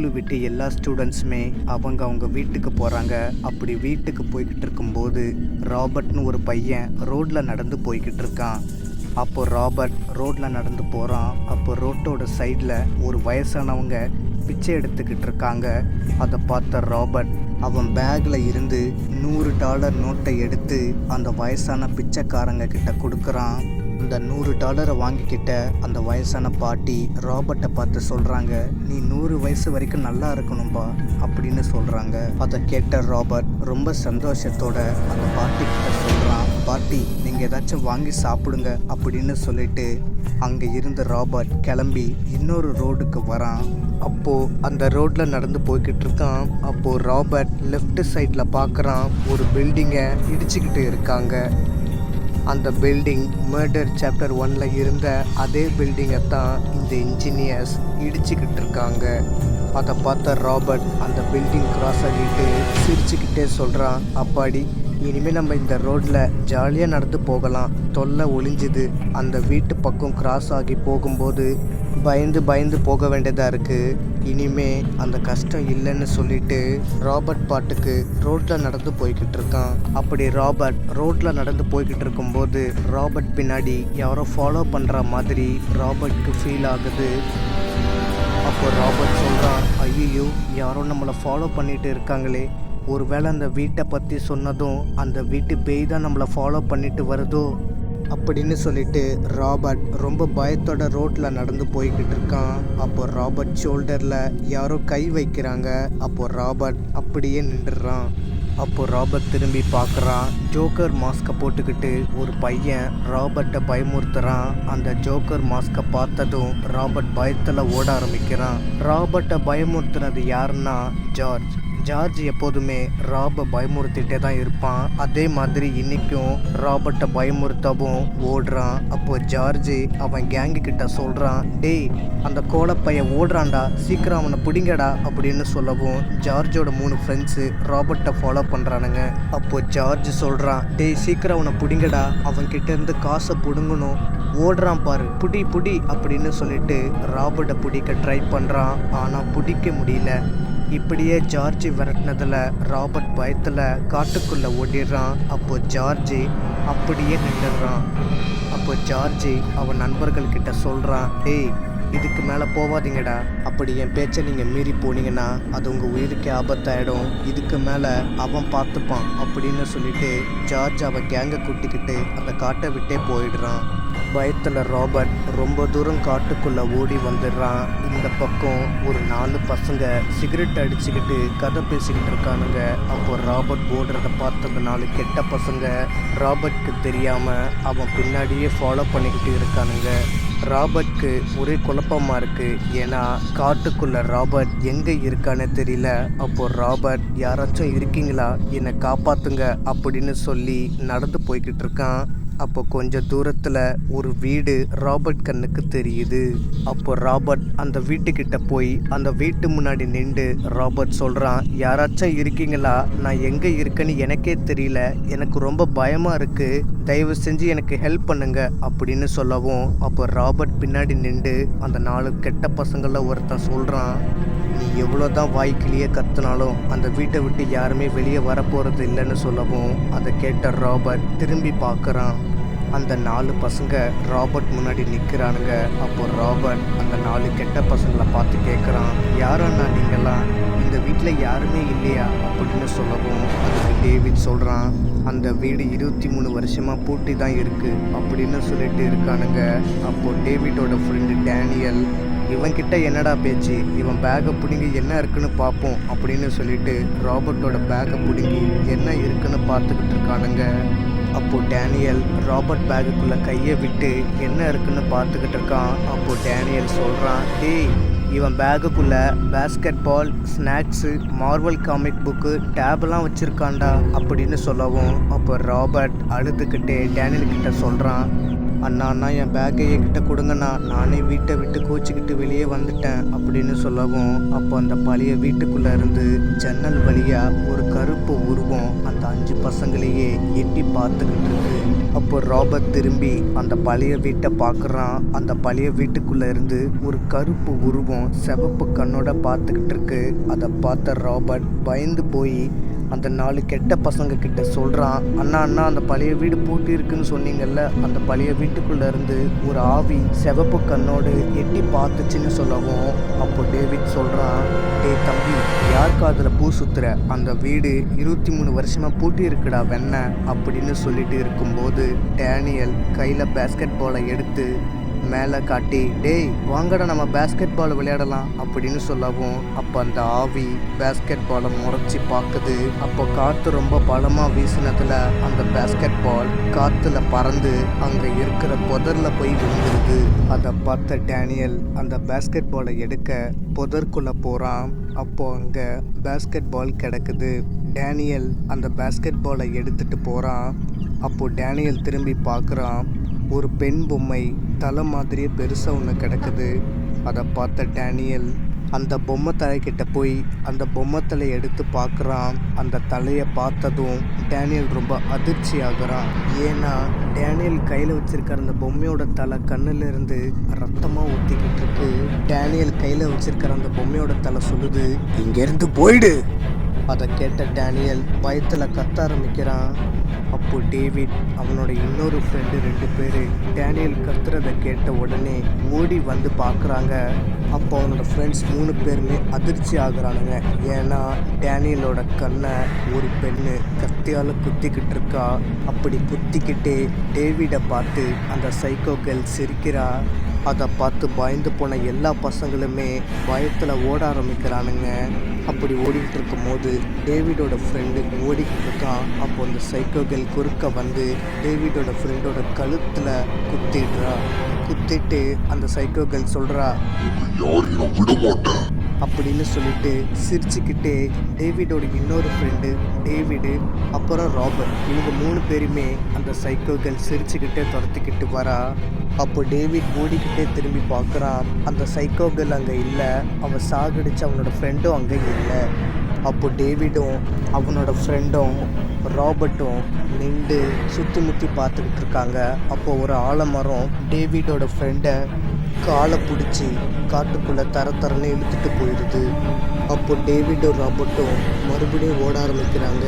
School விட்டு எல்லா ஸ்டூடெண்ட்ஸுமே அவங்க வீட்டுக்கு போகிறாங்க. அப்படி வீட்டுக்கு போய்கிட்டு இருக்கும்போது ராபர்ட்னு ஒரு பையன் ரோட்டில் நடந்து போய்கிட்டு இருக்கான். அப்போது ராபர்ட் ரோட்டில் நடந்து போகிறான். அப்போ ரோட்டோட சைடில் ஒரு வயசானவங்க பிச்சை எடுத்துக்கிட்டு இருக்காங்க. அதை பார்த்த ராபர்ட் அவன் பேக்கில் இருந்து $100 நோட்டை எடுத்து அந்த வயசான பிச்சைக்காரங்க கிட்ட கொடுக்குறான். அந்த $100 வாங்கிக்கிட்ட அந்த வயசான பாட்டி ராபர்ட்டை பார்த்து சொல்கிறாங்க, நீ 100 வயசு வரைக்கும் நல்லா இருக்கணும்பா அப்படின்னு சொல்கிறாங்க. அதை கேட்ட ராபர்ட் ரொம்ப சந்தோஷத்தோட அந்த பாட்டி கிட்ட சொல்கிறான், பாட்டி நீங்கள் ஏதாச்சும் வாங்கி சாப்பிடுங்க அப்படின்னு சொல்லிட்டு அங்கே இருந்த ராபர்ட் கிளம்பி இன்னொரு ரோடுக்கு வரான். அப்போது அந்த ரோட்டில் நடந்து போய்கிட்டு இருக்கான். அப்போது ராபர்ட் லெஃப்ட் சைடில் பார்க்குறான், ஒரு பில்டிங்கை இடிச்சுக்கிட்டு இருக்காங்க. அந்த பில்டிங் மர்டர் சாப்டர் 1ல் இருந்த அதே பில்டிங்கை தான் இந்த இன்ஜினியர்ஸ் இடிச்சுக்கிட்டு இருக்காங்க. அதை பார்த்த ராபர்ட் அந்த பில்டிங் கிராஸ் ஆகிட்டு சிரிச்சுக்கிட்டே சொல்கிறான், அப்பாடி இனிமேல் நம்ம இந்த ரோட்டில் ஜாலியாக நடந்து போகலாம், தொல்லை ஒளிஞ்சுது. அந்த வீட்டு பக்கம் கிராஸ் ஆகி போகும்போது பயந்து போக வேண்டியதாக இருக்குது, இனிமே அந்த கஷ்டம் இல்லைன்னு சொல்லிட்டு ராபர்ட் பாட்டுக்கு ரோட்டில் நடந்து போய்கிட்டு இருக்கான். அப்படி ராபர்ட் ரோட்டில் நடந்து போய்கிட்டு இருக்கும்போது ராபர்ட் பின்னாடி யாரோ ஃபாலோ பண்ணுற மாதிரி ராபர்ட்க்கு ஃபீல் ஆகுது. அப்போ ராபர்ட் சொல்கிறான், ஐயோ யாரோ நம்மளை ஃபாலோ பண்ணிட்டு இருக்காங்களே, ஒருவேளை அந்த வீட்டை பற்றி சொன்னதும் அந்த வீட்டு பேய் தான் நம்மளை ஃபாலோ பண்ணிட்டு வருதோ அப்படின்னு சொல்லிட்டு ராபர்ட் ரொம்ப பயத்தோட ரோட்டில் நடந்து போய்கிட்டு இருக்கான். அப்போ ராபர்ட் ஷோல்டரில் யாரோ கை வைக்கிறாங்க. அப்போ ராபர்ட் அப்படியே நின்றுறான். அப்போ ராபர்ட் திரும்பி பார்க்குறான். ஜோக்கர் மாஸ்கை போட்டுக்கிட்டு ஒரு பையன் ராபர்ட்டை பயமுறுத்துறான். அந்த ஜோக்கர் மாஸ்கை பார்த்ததும் ராபர்ட் பயத்தில் ஓட ஆரம்பிக்கிறான். ராபர்ட்டை பயமுறுத்துனது யாருன்னா ஜார்ஜ் எப்போதுமே ராபை பயமுறுத்திட்டே தான் இருப்பான். அதே மாதிரி இன்றைக்கும் ராபர்ட்டை பயமுறுத்தவும் ஓடுறான். அப்போ ஜார்ஜ் அவன் கேங்கு கிட்ட சொல்கிறான், டேய் அந்த கோலப்பையன் ஓடுறான்டா, சீக்கிரம் அவனை பிடிங்கடா அப்படின்னு சொல்லவும் ஜார்ஜோட 3 ஃப்ரெண்ட்ஸு ராபர்ட்டை ஃபாலோ பண்ணுறானுங்க. அப்போ ஜார்ஜ் சொல்கிறான், டேய் சீக்கிரம் அவனை பிடிங்கடா, அவன்கிட்ட இருந்து காசை பிடுங்கணும், ஓடுறான் பாரு, புடி அப்படின்னு சொல்லிட்டு ராபர்ட்டை பிடிக்க ட்ரை பண்ணுறான். ஆனால் பிடிக்க முடியல. இப்படியே ஜார்ஜ் விரட்டினதில் ராபர்ட் பயத்தில் காட்டுக்குள்ளே ஓடிடுறான். அப்போ ஜார்ஜ் அப்படியே நின்றுடுறான். அப்போ ஜார்ஜ் அவன் நண்பர்கள்கிட்ட சொல்கிறான், டேய் இதுக்கு மேலே போவாதீங்கடா, அப்படி என் பேச்சை நீங்கள் மீறி போனீங்கன்னா அது உங்கள் உயிருக்கு ஆபத்தாயிடும், இதுக்கு மேலே அவன் பார்த்துப்பான் அப்படின்னு சொல்லிட்டு ஜார்ஜ் அவன் கேங்கை கூட்டிக்கிட்டு அந்த காட்டை விட்டே போயிடுறான். பயத்தில் ராபர்ட் ரொம்ப தூரம் காட்டுக்குள்ளே ஓடி வந்துடுறான். இந்த பக்கம் ஒரு 4 பசங்க சிகரெட் அடிச்சுக்கிட்டு கதை பேசிக்கிட்டு இருக்கானுங்க. அப்போ ராபர்ட் ஓடுறத பார்த்தது 4 கெட்ட பசங்க ராபர்ட்க்கு தெரியாமல் அவன் பின்னாடியே ஃபாலோ பண்ணிக்கிட்டு இருக்கானுங்க. ராபர்ட்க்கு ஒரே குழப்பமாக இருக்குது. ஏன்னா காட்டுக்குள்ளே ராபர்ட் எங்கே இருக்கானே தெரியல. அப்போது ராபர்ட் யாராச்சும் இருக்கீங்களா, என்னை காப்பாற்றுங்க அப்படின்னு சொல்லி நடந்து போய்கிட்டு இருக்கான். அப்போ கொஞ்சம் தூரத்தில் ஒரு வீடு ராபர்ட் கண்ணுக்கு தெரியுது. அப்போ ராபர்ட் அந்த வீட்டுக்கிட்ட போய் அந்த வீட்டு முன்னாடி நின்று ராபர்ட் சொல்கிறான், யாராச்சும் இருக்கீங்களா, நான் எங்கே இருக்கேன்னு எனக்கே தெரியல, எனக்கு ரொம்ப பயமாக இருக்குது, தயவு செஞ்சு எனக்கு ஹெல்ப் பண்ணுங்க அப்படின்னு சொல்லவும் அப்போ ராபர்ட் பின்னாடி நின்று அந்த 4 கெட்ட பசங்களில் ஒருத்தன் சொல்கிறான், நீ எவ்வளோதான் வாய்க்கிலேயே கத்துனாலும் அந்த வீட்டை விட்டு யாருமே வெளியே வரப்போகிறது இல்லைன்னு சொல்லவும் அதை கேட்ட ராபர்ட் திரும்பி பார்க்குறான். அந்த 4 பசங்க ராபர்ட் முன்னாடி நிற்கிறானுங்க. அப்போ ராபர்ட் அந்த 4 கெட்ட பசங்களை பார்த்து கேட்குறான், யாரண்ணா நீங்களாம், இந்த வீட்டில் யாருமே இல்லையா அப்படின்னு சொல்லவும் அதுக்கு டேவிட் சொல்கிறான், அந்த வீடு 23 வருஷமாக பூட்டி தான் இருக்குது அப்படின்னு சொல்லிட்டு இருக்கானுங்க. அப்போது டேவிடோட ஃப்ரெண்டு டேனியல், இவன்கிட்ட என்னடா பேச்சு, இவன் பேக்கை பிடுங்கி என்ன இருக்குன்னு பார்ப்போம் அப்படின்னு சொல்லிட்டு ராபர்ட்டோட பேக்கை பிடுங்கி என்ன இருக்குன்னு பார்த்துக்கிட்டு இருக்கானுங்க. அப்போது டேனியல் ராபர்ட் பேக்குக்குள்ளே கையை விட்டு என்ன இருக்குன்னு பார்த்துக்கிட்டு இருக்கான். அப்போது டேனியல் சொல்கிறான், டேய் இவன் பேக்குக்குள்ளே basketball, snacks, Marvel comic book, டேப்லாம் வச்சுருக்கான்டா அப்படின்னு சொல்லவும் அப்போ ராபர்ட் அழுதுகிட்டே டேனியல் கிட்ட சொல்கிறான், அண்ணா அண்ணா என் பேக்கை என்கிட்ட கொடுங்கண்ணா, நானே வீட்டை விட்டு கோச்சிக்கிட்டு வெளியே வந்துட்டேன் அப்படின்னு சொல்லவும், அப்போ அந்த பழைய வீட்டுக்குள்ளே இருந்து ஜன்னல் வழியாக ஒரு கருப்பு உருவம் அந்த 5 பசங்களையே எட்டி பார்த்துக்கிட்டு இருக்கு. அப்போ ராபர்ட் திரும்பி அந்த பழைய வீட்டை பார்க்குறான். அந்த பழைய வீட்டுக்குள்ளே இருந்து ஒரு கருப்பு உருவம் சிவப்பு கண்ணோட பார்த்துக்கிட்டு இருக்கு. அதை பார்த்த ராபர்ட் பயந்து போய் அந்த 4 கெட்ட பசங்க கிட்ட சொல்கிறான், அண்ணா அண்ணா அந்த பழைய வீடு பூட்டி இருக்குன்னு சொன்னீங்கல்ல, அந்த பழைய வீட்டுக்குள்ளே இருந்து ஒரு ஆவி சிவப்பு கண்ணோடு எட்டி பார்த்துச்சுன்னு சொல்லவும், அப்போ டேவிட் சொல்கிறான், டேய் தம்பி, யார் காதில் பூ சுத்துற, அந்த வீடு 23 வருஷமாக பூட்டி இருக்குடா வெண்ண அப்படின்னு சொல்லிட்டு இருக்கும்போது டேனியல் கையில் பேஸ்கெட் பாலை எடுத்து மேலே காட்டி, டேய் வாங்கடா நம்ம பேஸ்கெட் பால் விளையாடலாம் அப்படின்னு சொல்லவும், அப்போ அந்த ஆவி பேஸ்கெட் பாலை முறைச்சி பார்க்குது. அப்போ காற்று ரொம்ப பலமாக வீசினதுல அந்த பேஸ்கெட் பால் காற்றுல பறந்து அங்கே இருக்கிற புதரில் போய் விழுந்துருது. அதை பார்த்த டேனியல் அந்த பேஸ்கெட் பாலை எடுக்க புதற்குள்ளே போகிறான். அப்போ அங்கே பேஸ்கெட் பால் கிடக்குது. டேனியல் அந்த பேஸ்கெட் பாலை எடுத்துகிட்டு போகிறான். அப்போ டேனியல் திரும்பி பார்க்குறான். ஒரு பெண் பொம்மை தலை மாதிரியே பெருசாக ஒன்று கிடக்குது. அதை பார்த்த டேனியல் அந்த பொம்மை தலைக்கிட்ட போய் அந்த பொம்மை தலையை எடுத்து பார்க்குறான். அந்த தலையை பார்த்ததும் டேனியல் ரொம்ப அதிர்ச்சி ஆகுறான். ஏன்னா டேனியல் கையில் வச்சிருக்கிற அந்த பொம்மையோட தலை கண்ணிலிருந்து ரத்தமாக ஊற்றிக்கிட்டு இருக்கு. டேனியல் கையில் வச்சிருக்கிற அந்த பொம்மையோட தலை சொல்லுது, இங்கேருந்து போயிடு. அதை கேட்ட டேனியல் பயத்தில் கத்த ஆரம்பிக்கிறான். அப்போ டேவிட் அவனோட இன்னொரு ஃப்ரெண்டு 2 பேர் டேனியல் கத்துறதை கேட்ட உடனே ஓடி வந்து பார்க்குறாங்க. அப்போ அவனோட ஃப்ரெண்ட்ஸ் 3 பேருமே அதிர்ச்சி ஆகுறானுங்க. ஏன்னா டேனியலோட கண்ணை ஒரு பெண்ணு கத்தியால் குத்திக்கிட்டு இருக்கா. அப்படி குத்திக்கிட்டே டேவிடை பார்த்து அந்த சைக்கோ கேர்ள் சிரிக்கிறா. அதை பார்த்து பயந்து போன எல்லா பசங்களுமே பயத்தில் ஓட ஆரம்பிக்கிறானுங்க. அப்படி ஓடிக்கிட்டு இருக்கும்போது டேவிடோட ஃப்ரெண்டு ஓடிக்கிட்டு இருக்கான். அப்போ அந்த சைக்கோ கேர்ள் குறுக்க வந்து டேவிடோட ஃப்ரெண்டோட கழுத்தில் குத்திட்டு அந்த சைக்கோ கேர்ள் சொல்கிறா, அப்படின்னு சொல்லிட்டு சிரிச்சுக்கிட்டே டேவிடோட இன்னொரு ஃப்ரெண்டு டேவிடு அப்புறம் ராபர்ட் இவங்க 3 பேருமே அந்த சைக்கோ கேர்ள் சிரிச்சுக்கிட்டே துரத்திக்கிட்டு வரா. அப்போ டேவிட் ஓடிக்கிட்டே திரும்பி பார்க்குறான். அந்த சைக்கோ கேர்ள் அங்கே இல்லை. அவன் சாகடிச்சு அவனோட ஃப்ரெண்டும் அங்கே இல்லை. அப்போ டேவிடும் அவனோட ஃப்ரெண்டும் ராபர்ட்டும் நின்று சுற்றி முற்றி பார்த்துக்கிட்டு இருக்காங்க. அப்போ ஒரு ஆலமரம் டேவிடோட ஃப்ரெண்டை காலை பிடிச்சி காட்டுக்குள்ளே தரன்னு இழுத்துட்டு போயிடுது. அப்போ டேவிடும் ராபர்ட்டும் மறுபடியும் ஓட ஆரம்பிக்கிறாங்க.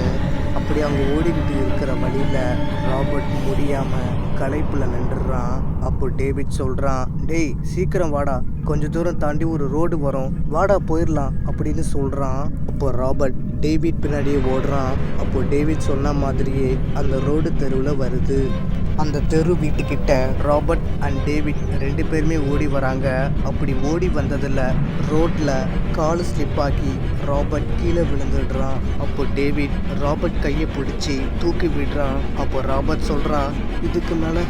அப்படி அவங்க ஓடிக்கிட்டு இருக்கிற வழியில் ராபர்ட் முடியாமல் களைப்பில் நின்றுறான். அப்போ டேவிட் சொல்கிறான், டேய் சீக்கிரம் வாடா, கொஞ்சம் தூரம் தாண்டி ஒரு ரோடு வரும், வாடா போயிடலாம் அப்படின்னு சொல்கிறான். அப்போ ராபர்ட் டேவிட் பின்னாடியே ஓடுறான். அப்போ டேவிட் சொன்ன மாதிரியே அந்த ரோடு தெருவில் வருது. அந்த தெரு வீட்டுக்கிட்ட ராபர்ட் அண்ட் டேவிட் 2 பேருமே ஓடி வராங்க. அப்படி ஓடி வந்ததில் ரோட்டில் காலு ஸ்லிப் ஆகி ராபர்ட் கீழே விழுந்துடுறான். அப்போ டேவிட் ராபர்ட் கையை பிடிச்சி தூக்கி விடுறான். அப்போ ராபர்ட் சொல்கிறான், இதுக்கு மேலே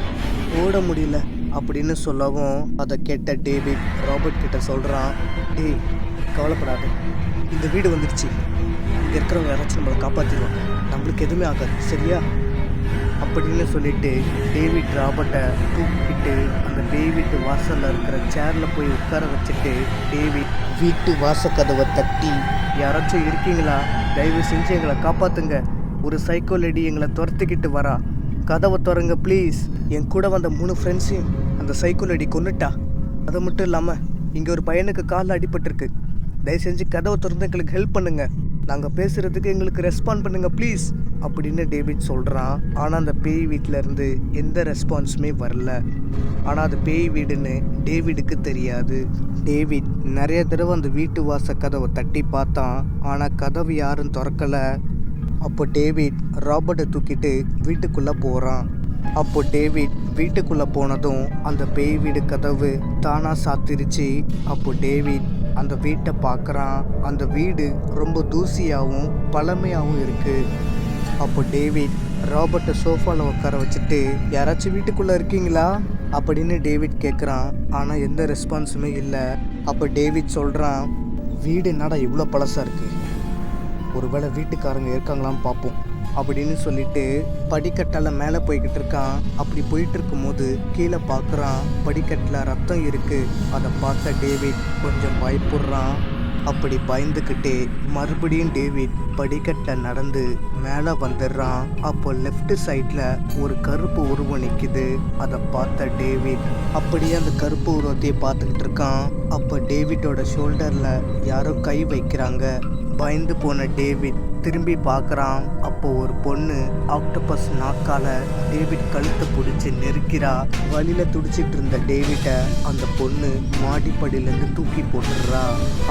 ஓட முடியல அப்படின்னு சொல்லவும், அதை கேட்ட டேவிட் ராபர்ட் கிட்ட சொல்கிறான், டேய் கவலைப்படாத, இந்த வீடு வந்துடுச்சு, இங்கே இருக்கிறவங்க யாராச்சும் நம்மளை காப்பாற்றிடுவாங்க, நம்மளுக்கு எதுவுமே ஆகாது சரியா அப்படின்னு சொல்லிட்டு டேவிட் ராபர்ட்டை தூக்கிக்கிட்டு அந்த டேவிட் வாசலில் இருக்கிற சேரில் போய் உட்கார வச்சுட்டு டேவிட் வீட்டு வாசக்கதவை தட்டி, யாராச்சும் இருக்கீங்களா, தயவு செஞ்சு எங்களை காப்பாற்றுங்க, ஒரு சைக்கோ லேடி எங்களை துரத்திக்கிட்டு வரா, கதவை திறங்க ப்ளீஸ், என் கூட வந்த 3 ஃப்ரெண்ட்ஸையும் அந்த சைக்கோ லேடி கொன்னுட்டா, அது மட்டும் இல்லாமல் இங்கே ஒரு பையனுக்கு காலில் அடிபட்டிருக்கு, தயவு செஞ்சு கதவை திறந்து எங்களுக்கு ஹெல்ப் பண்ணுங்கள், நாங்கள் பேசுகிறதுக்கு எங்களுக்கு ரெஸ்பாண்ட் பண்ணுங்கள் ப்ளீஸ் அப்படின்னு டேவிட் சொல்கிறான். ஆனால் அந்த பேய் வீட்டிலேருந்து எந்த ரெஸ்பான்ஸுமே வரல. ஆனால் அது பேய் வீடுன்னு டேவிடுக்கு தெரியாது. டேவிட் நிறைய தடவை அந்த வீட்டு வாச கதவை தட்டி பார்த்தான். ஆனால் கதவு யாரும் திறக்கலை. அப்போ டேவிட் ராபர்ட்டை தூக்கிட்டு வீட்டுக்குள்ளே போகிறான். அப்போ டேவிட் வீட்டுக்குள்ளே போனதும் அந்த பேய் வீடு கதவு தானாக சாத்திருச்சு. அப்போ டேவிட் அந்த வீட்டை பார்க்குறான். அந்த வீடு ரொம்ப தூசியாகவும் பழமையாகவும் இருக்குது. அப்போ டேவிட் ராபர்ட்டை சோஃபாவில் உட்கார வச்சுட்டு, யாராச்சும் வீட்டுக்குள்ளே இருக்கீங்களா அப்படின்னு டேவிட் கேட்குறான். ஆனால் எந்த ரெஸ்பான்ஸுமே இல்லை. அப்போ டேவிட் சொல்கிறான், வீடு என்னடா இவ்வளோ பழசாக இருக்குது, ஒருவேளை வீட்டுக்காரங்க இருக்காங்களான்னு பார்ப்போம் அப்படின்னு சொல்லிட்டு படிக்கட்டால் மேலே போய்கிட்டு இருக்கான். அப்படி போயிட்டு இருக்கும்போது கீழே பார்க்குறான், படிக்கட்டில் ரத்தம் இருக்குது. அதை பார்த்த டேவிட் கொஞ்சம் பயப்படுறான். அப்படி பயந்துக்கிட்டே மறுபடியும் டேவிட் படிக்கட்டில் நடந்து மேலே வந்துடுறான். அப்போ லெஃப்ட் சைடில் ஒரு கருப்பு உருவம் நிற்கிது. அதை பார்த்த டேவிட் அப்படியே அந்த கருப்பு உருவத்தையே பார்த்துக்கிட்டு இருக்கான். அப்போ டேவிட்டோட ஷோல்டரில் யாரோ கை வைக்கிறாங்க. பயந்து போன டேவிட் திரும்பி பார்க்குறான். அப்போ ஒரு பொண்ணு ஆக்டோபஸ் நாக்கால டேவிட் கழுத்தை பிடிச்சி நெருக்கிறா. வழியில் துடிச்சிட்டு இருந்த டேவிட்டை அந்த பொண்ணு மாடிப்படியிலேருந்து தூக்கி போட்டுடுறா.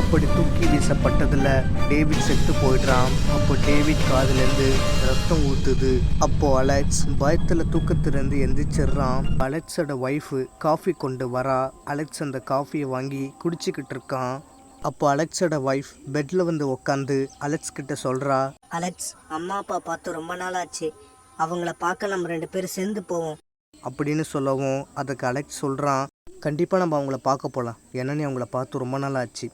அப்படி தூக்கி வீசப்பட்டதில் டேவிட் செத்து போயிடுறான். அப்போ டேவிட் காதுலேருந்து ரத்தம் ஊற்றுது. அப்போ அலெக்ஸ் பயத்தில் தூக்கத்திலேருந்து எந்திரிச்சிடுறான். அலெக்ஸோட ஒய்ஃபு காஃபி கொண்டு வரா. அலெக்ஸ் அந்த காஃபியை வாங்கி குடிச்சிக்கிட்டு இருக்கான். அப்போ அலெக்ஸோட ஒய்ஃப் பெட்டில் வந்து உக்காந்து அலெக்ஸ் கிட்ட சொல்கிறா, அலெக்ஸ், அம்மா அப்பா பார்த்து ரொம்ப நாள் ஆச்சு. அவங்கள பார்க்க நம்ம 2 பேரும் சேர்ந்து போவோம் அப்படின்னு சொல்லவும் அதுக்கு அலெக்ஸ் சொல்கிறான், கண்டிப்பாக நம்ம அவங்கள பார்க்க போகலாம். ஏன்னா நீ அவங்கள பார்த்து ரொம்ப நாள் ஆச்சு.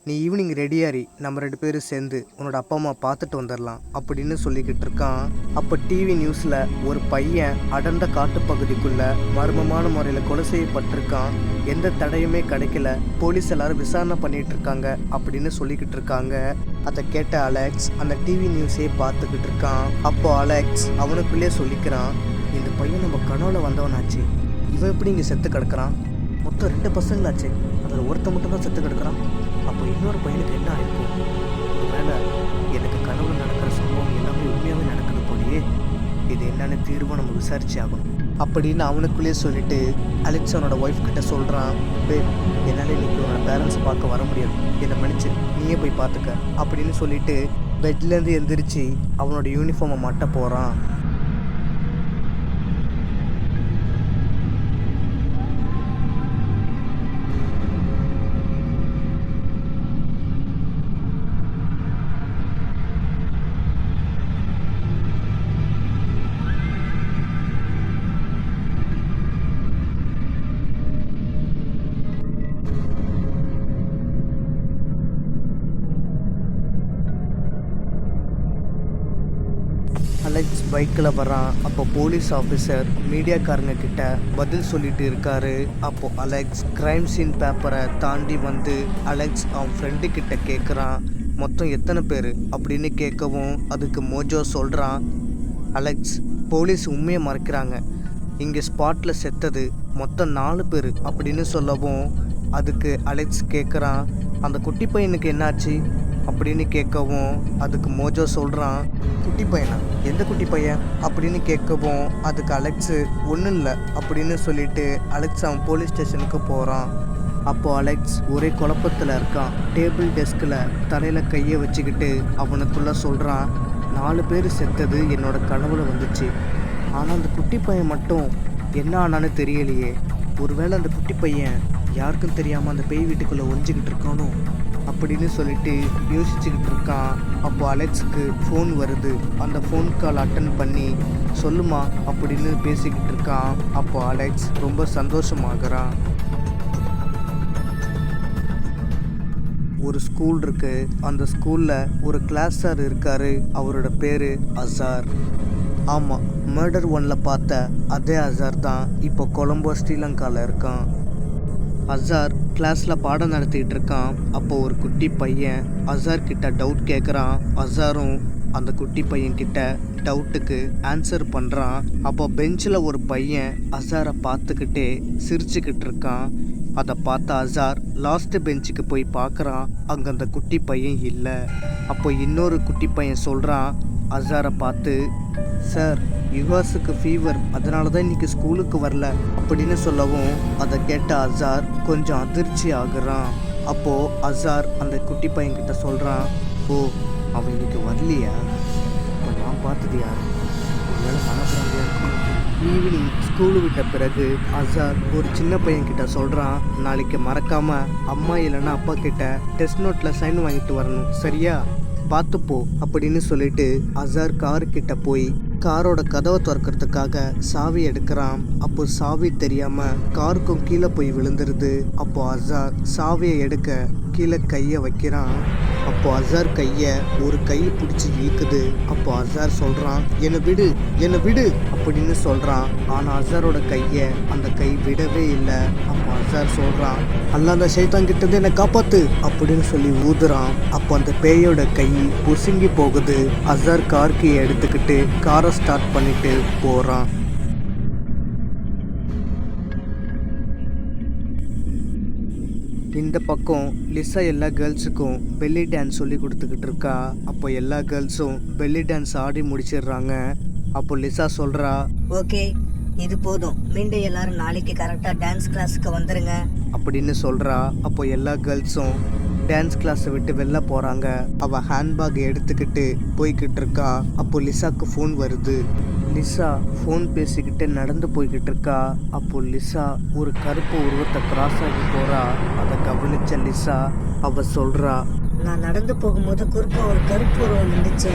நீ ஈவினிங் ரெடியாரி நம்ம 2 பேரும் சேர்ந்து உன்னோட அப்பா அம்மா பார்த்துட்டு வந்துடலாம் அப்படின்னு சொல்லிக்கிட்டு இருக்கான். அப்போ டிவி நியூஸில் ஒரு பையன் அடர்ந்த காட்டுப்பகுதிக்குள்ளே மர்மமான முறையில் கொலை செய்யப்பட்டிருக்கான். எந்த தடையுமே கிடைக்கல. போலீஸ் எல்லாரும் விசாரணை பண்ணிட்டு இருக்காங்க அப்படின்னு சொல்லிக்கிட்டு இருக்காங்க. அதை கேட்ட அலெக்ஸ் அந்த டிவி நியூஸே பார்த்துக்கிட்டு இருக்கான். அப்போ அலெக்ஸ் அவனுக்குள்ளே சொல்லிக்கிறான், இந்த பையன் நம்ம கனவுல வந்தவனாச்சு. இவன் எப்படி இங்கே செத்து கிடக்கிறான்? மொத்தம் 2 பசங்களாச்சு. அதில் ஒருத்த மட்டும் தான் செத்து கிடக்கிறான். அப்போ இன்னொரு பையனுக்கு என்ன ஆயிருக்கும்? ஒருவேளை எனக்கு கனவுல நடக்கிற சம்பவம் எல்லாமே உண்மையாகவே நடக்குது போலயே. இது என்னென்னு தீர்வை நம்ம விசாரிச்சு ஆகணும் அப்படின்னு அவனுக்குள்ளேயே சொல்லிட்டு அலெக்ஸ் அவனோட ஒய்ஃப் கிட்ட சொல்கிறான், என்னால் இன்னைக்கு உன்னோட பேரண்ட்ஸ் பார்க்க வர முடியாது, என்னை மன்னிச்சு நீயே போய் பார்த்துக்க அப்படின்னு சொல்லிட்டு பெட்லேருந்து எந்திரிச்சு அவனோட யூனிஃபார்மை மாட்ட போகிறான். அலெக்ஸ் பைக்கில் வரான். அப்போ போலீஸ் ஆஃபீஸர் மீடியாக்காரங்க கிட்ட பதில் சொல்லிட்டு இருக்காரு. அப்போ அலெக்ஸ் கிரைம் சீன் பேப்பரை தாண்டி வந்து அலெக்ஸ் அவன் ஃப்ரெண்டு கிட்ட கேட்குறான், மொத்தம் எத்தனை பேர் அப்படின்னு கேட்கவும் அதுக்கு மோஜோ சொல்கிறான், அலெக்ஸ் போலீஸ் உண்மையை மறைக்கிறாங்க, இங்கே ஸ்பாட்டில் செத்தது மொத்தம் 4 பேர் அப்படின்னு சொல்லவும் அதுக்கு அலெக்ஸ் கேட்குறான், அந்த குட்டி பையனுக்கு என்னாச்சு அப்படின்னு கேட்கவும் அதுக்கு மோஜோ சொல்கிறான், குட்டி பையனா? எந்த குட்டி பையன் அப்படின்னு கேட்கவும் அதுக்கு அலெக்ஸு ஒன்றும் இல்லை அப்படின்னு சொல்லிட்டு அலெக்ஸ் அவன் போலீஸ் ஸ்டேஷனுக்கு போகிறான். அப்போது அலெக்ஸ் ஒரே குழப்பத்தில் இருக்கான். டேபிள் டெஸ்கில் தலையில் கையை வச்சுக்கிட்டு அவனுக்குள்ளே சொல்கிறான், 4 பேர் செத்தது என்னோட கனவுல வந்துச்சு. ஆனால் அந்த குட்டி பையன் மட்டும் என்ன ஆனான்னு தெரியலையே. ஒருவேளை அந்த குட்டி பையன் யாருக்கும் தெரியாமல் அந்த பேய் வீட்டுக்குள்ளே ஒழிஞ்சிக்கிட்டு இருக்கானோ அப்படின்னு சொல்லிட்டு யோசிச்சுக்கிட்டு இருக்கான். அப்போ அலெக்ஸுக்கு ஃபோன் வருது. அந்த ஃபோன் கால் அட்டன் பண்ணி சொல்லுமா அப்படின்னு பேசிக்கிட்டு இருக்கான். அப்போ அலெக்ஸ் ரொம்ப சந்தோஷமாகறான். ஒரு ஸ்கூல் இருக்கு. அந்த ஸ்கூலில் ஒரு கிளாஸ் சார் இருக்காரு. அவரோட பேர் அசார். ஆமாம், மர்டர் 1ல் பார்த்த அதே அசார் தான் இப்போ கொலம்போ ஸ்ரீலங்காவில் இருக்கான். அசார் கிளாஸில் பாடம் நடத்திட்டு இருக்கான். அப்போது ஒரு குட்டி பையன் அசார் கிட்ட டவுட் கேட்குறான். அசாரும் அந்த குட்டி பையன்கிட்ட டவுட்டுக்கு ஆன்சர் பண்ணுறான். அப்போ பெஞ்சில் ஒரு பையன் அசாரை பார்த்துக்கிட்டே சிரிச்சுக்கிட்டு இருக்கான். அதை பார்த்த அசார் லாஸ்ட்டு பெஞ்சுக்கு போய் பார்க்குறான். அங்கே அந்த குட்டி பையன் இல்லை. அப்போ இன்னொரு குட்டி பையன் சொல்கிறான் அசாரை பார்த்து, சார் யுவாஸுக்கு ஃபீவர், அதனால தான் இன்றைக்கி ஸ்கூலுக்கு வரல அப்படின்னு சொல்லவும் அதை கேட்ட அசார் கொஞ்சம் அதிர்ச்சி ஆகுறான். அப்போது அசார் அந்த குட்டி பையன்கிட்ட சொல்கிறான், ஓ அவன் இன்னைக்கு வரலையா? இப்போ நான் பார்த்தது யார்? ஒருவேளை மனப்பிரந்தியா இருக்கும். ஈவினிங் ஸ்கூலு விட்ட பிறகு அசார் ஒரு சின்ன பையன்கிட்ட சொல்கிறான், நாளைக்கு மறக்காமல் அம்மா இல்லைன்னா அப்பா கிட்ட டெஸ்ட் நோட்டில் சைன் வாங்கிட்டு வரணும், சரியா? பார்த்துப்போ அப்படின்னு சொல்லிட்டு அசார் காருக்கிட்ட போய் காரோட கதவை திறக்கிறதுக்காக சாவி எடுக்கிறான். அப்போ சாவி தெரியாம காருக்கும் கீழே போய் விழுந்துருது. அப்போ அசார் சாவியை எடுக்க கீழே கையை வைக்கிறான். அப்போ அசார் கையை ஒரு கை பிடிச்சி இழுக்குது. அப்போ அசார் சொல்கிறான், என்னை விடு என்னை விடு அப்படின்னு சொல்கிறான். ஆனால் அசாரோட கையை அந்த கை விடவே இல்லை. அப்போ அசார் சொல்கிறான், அல்ல அந்த ஷைத்தான் கிட்டது என்னை காப்பாத்து அப்படின்னு சொல்லி ஊதுறான். அப்போ அந்த பேயோட கை புசுங்கி போகுது. அசார் கார் கீயை எடுத்துக்கிட்டு காரை ஸ்டார்ட் பண்ணிட்டு போகிறான். இந்த பக்கம் லிசா எல்லா கேர்ள்ஸுக்கும் பெல்லி டான்ஸ் சொல்லி கொடுத்துக்கிட்டு இருக்கா. அப்போ எல்லா கேர்ள்ஸும் பெல்லி டான்ஸ் ஆடி முடிச்சிடுறாங்க. அப்போ லிசா சொல்கிறா, ஓகே இது போதும், மீண்டும் எல்லாரும் நாளைக்கு கரெக்டாக டான்ஸ் கிளாஸுக்கு வந்துடுங்க அப்படின்னு சொல்கிறா. அப்போ எல்லா கேர்ள்ஸும் டான்ஸ் கிளாஸை விட்டு வெளில போகிறாங்க. அவள் ஹேண்ட்பேக் எடுத்துக்கிட்டு போய்கிட்டு இருக்கா. அப்போ லிசாவுக்கு ஃபோன் வருது. லிசா ஃபோன் பேசிக்கிட்டு நடந்து போய்கிட்டு இருக்கா. அப்போ லிசா ஒரு கருப்பு உருவத்தை கிராஸ் ஆகி போகிறா. அதை கவனிச்ச லிசா அவள் சொல்கிறா, நான் நடந்து போகும்போது குறுக்க ஒரு கருப்பு உருவம் நின்றுச்சு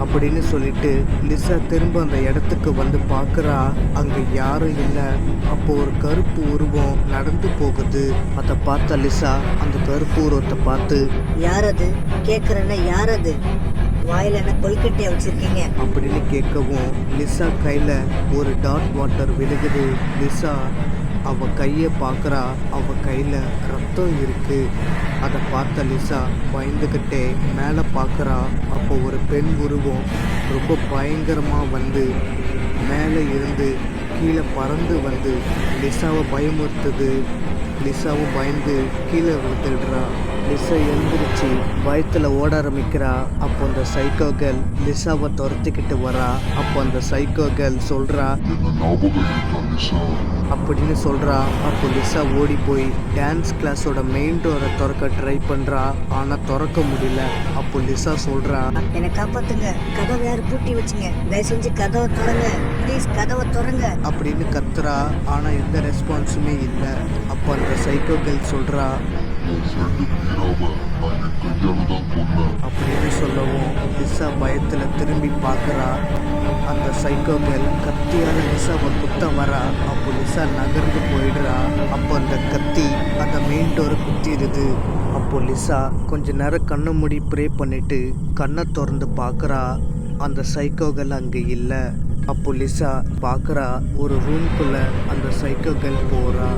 அப்படின்னு சொல்லிட்டு லிசா திரும்ப அந்த இடத்துக்கு வந்து பார்க்குறா. அங்கே யாரும் இல்லை. அப்போ ஒரு கருப்பு உருவம் நடந்து போகுது. அதை பார்த்த லிசா அந்த கருப்பு உருவத்தை பார்த்து, யார் அது கேட்குறேன்னா யார் அது, வாயில் என்ன கொல்கட்டையை வச்சிருக்கீங்க அப்படின்னு கேட்கவும் லிசா கையில் ஒரு டாட் வாட்டர் விழுகுது. லிசா அவ கையை பார்க்குறா. அவ கையில் ரத்தம் இருக்கு. அதை பார்த்த லிசா பயந்துக்கிட்டே மேலே பார்க்குறா. அப்போ ஒரு பெண் உருவம் ரொம்ப பயங்கரமாக வந்து மேலே இருந்து கீழே பறந்து வந்து லிசாவை பயமுறுத்துது. லிசாவும் பயந்து கீழே விழுந்துடுறா. லிசா எழுந்திருச்சு பயத்தில் ஓட ஆரம்பிக்கிறா. அப்போ அந்த சைக்கோ கேர்ள் லிசாவை துரத்திக்கிட்டு வரா. அப்போ அந்த சைக்கோ கேர்ள் சொல்கிறா அப்படின்னு சொல்கிறா. அப்போ லிசா ஓடி போய் டான்ஸ் கிளாஸோட மெயின் டோரை திறக்க ட்ரை பண்ணுறா. ஆனால் திறக்க முடியல. அப்போ லிசா சொல்கிறா, என்னை காப்பாத்துங்க, கதவை யார் பூட்டி வச்சுங்க, தயவு செஞ்சு கதவை திறங்க ப்ளீஸ், கதவை திறங்க அப்படின்னு கத்துறா. ஆனால் எந்த ரெஸ்பான்ஸுமே இல்லை. அப்போ அந்த சைக்கோ கேர்ள் சொல்கிறா அப்படின்னு சொல்லவும் லிசா பயத்தில் திரும்பி பார்க்குறா. அந்த சைக்கோ கேர்ள் கத்தியால் லிசாவை குத்த வரா. அப்போ லிசா நகர்ந்து போயிடுறா. அப்போ அந்த கத்தி அந்த மெயின் டோரை குத்திடுது. அப்போ லிசா கொஞ்ச நேரம் கண்ணை மூடி ப்ரே பண்ணிட்டு கண்ணை திறந்து பார்க்குறா. அந்த சைக்கோ கேர்ள் அங்கே இல்லை. அப்போ லிசா பார்க்குறா ஒரு ரூம்குள்ளே அந்த சைக்கோ கேர்ள் போகிறா.